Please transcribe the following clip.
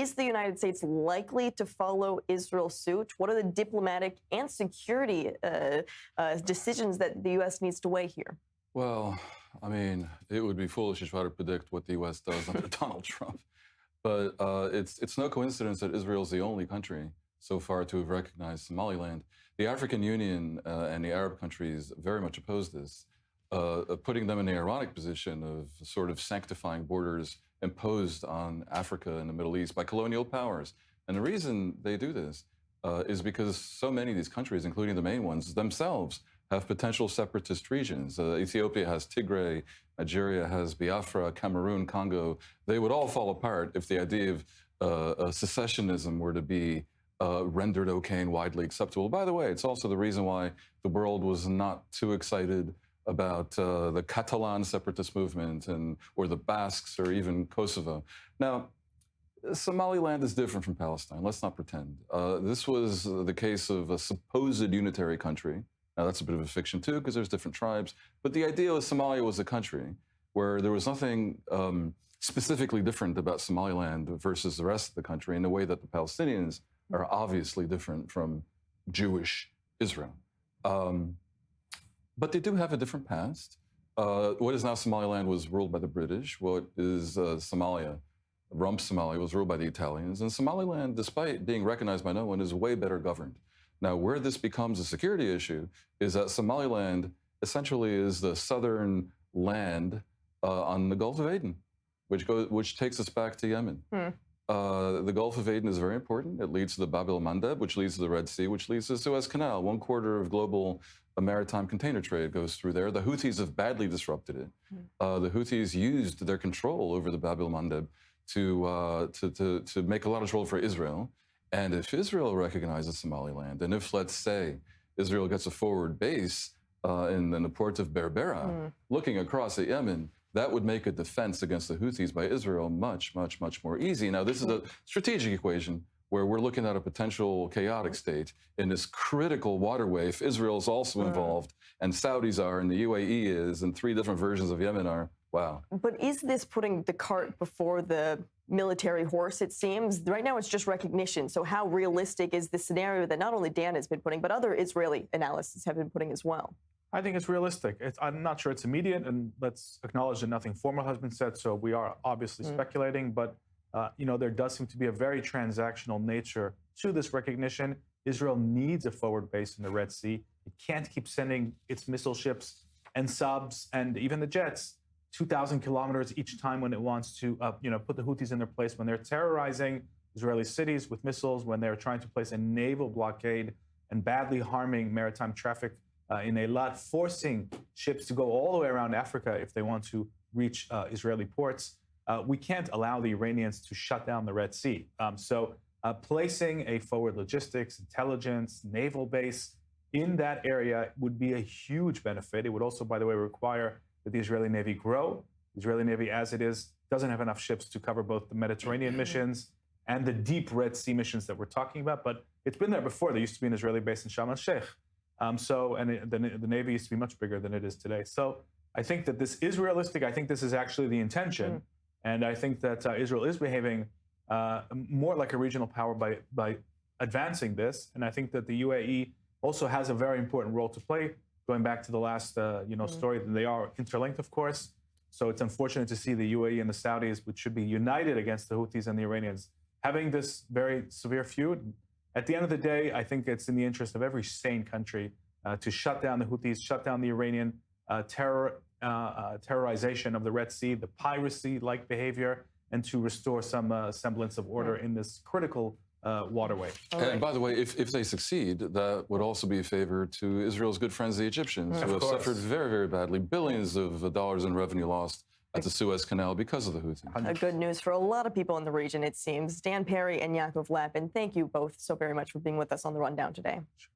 Is the United States likely to follow Israel's suit? What are the diplomatic and security decisions that the U.S. needs to weigh here? Well, I mean, it would be foolish to try to predict what the U.S. does under Donald Trump. But it's no coincidence that Israel is the only country so far to have recognized Somaliland. The African Union and the Arab countries very much oppose this, putting them in the ironic position of sort of sanctifying borders imposed on Africa and the Middle East by colonial powers. And the reason they do this is because so many of these countries, including the main ones themselves, have potential separatist regions. Ethiopia has Tigray, Nigeria has Biafra, Cameroon, Congo. They would all fall apart if the idea of secessionism were to be rendered okay and widely acceptable. By the way, it's also the reason why the world was not too excited about the Catalan separatist movement or the Basques or even Kosovo. Now, Somaliland is different from Palestine. Let's not pretend. This was the case of a supposed unitary country. Now, that's a bit of a fiction, too, because there's different tribes. But the idea of Somalia was a country where there was nothing specifically different about Somaliland versus the rest of the country in the way that the Palestinians are obviously different from Jewish Israel. But they do have a different past. What is now Somaliland was ruled by the British. What is Somalia, Rump Somalia, was ruled by the Italians. And Somaliland, despite being recognized by no one, is way better governed. Now, where this becomes a security issue is that Somaliland essentially is the southern land on the Gulf of Aden, which takes us back to Yemen. The Gulf of Aden is very important. It leads to the Bab el-Mandeb, which leads to the Red Sea, which leads to the Suez Canal. 1/4 of global maritime container trade goes through there. The Houthis have badly disrupted it. The Houthis used their control over the Bab el-Mandeb to make a lot of trouble for Israel. And if Israel recognizes Somaliland, and if, let's say, Israel gets a forward base in the port of Berbera, looking across at Yemen, that would make a defense against the Houthis by Israel much, much, much more easy. Now, this is a strategic equation where we're looking at a potential chaotic state in this critical waterway. If Israel is also involved, and Saudis are, and the UAE is, and 3 different versions of Yemen are, wow. But is this putting the cart before the military horse, it seems? Right now, it's just recognition. So how realistic is the scenario that not only Dan has been putting, but other Israeli analysts have been putting as well? I think it's realistic. I'm not sure it's immediate, and let's acknowledge that nothing formal has been said, so we are obviously speculating, but there does seem to be a very transactional nature to this recognition. Israel needs a forward base in the Red Sea. It can't keep sending its missile ships and subs and even the jets 2,000 kilometers each time when it wants to put the Houthis in their place, when they're terrorizing Israeli cities with missiles, when they're trying to place a naval blockade and badly harming maritime traffic in Eilat, forcing ships to go all the way around Africa if they want to reach Israeli ports. We can't allow the Iranians to shut down the Red Sea. So placing a forward logistics, intelligence, naval base in that area would be a huge benefit. It would also, by the way, require that the Israeli Navy grow. The Israeli Navy, as it is, doesn't have enough ships to cover both the Mediterranean missions and the deep Red Sea missions that we're talking about. But it's been there before. There used to be an Israeli base in Sharm el-Sheikh. The Navy used to be much bigger than it is today. So I think that this is realistic. I think this is actually the intention. And I think that Israel is behaving more like a regional power by advancing this. And I think that the UAE also has a very important role to play. Going back to the last story, they are interlinked, of course. So it's unfortunate to see the UAE and the Saudis, which should be united against the Houthis and the Iranians, having this very severe feud. At the end of the day, I think it's in the interest of every sane country to shut down the Houthis, shut down the Iranian terrorization of the Red Sea, the piracy-like behavior, and to restore some semblance of order in this critical waterway. And by the way, if they succeed, that would also be a favor to Israel's good friends, the Egyptians, who have suffered very, very badly, billions of dollars in revenue lost at the Suez Canal because of the Houthis. Good news for a lot of people in the region, it seems. Dan Perry and Yaakov Lapin, thank you both so very much for being with us on The Rundown today.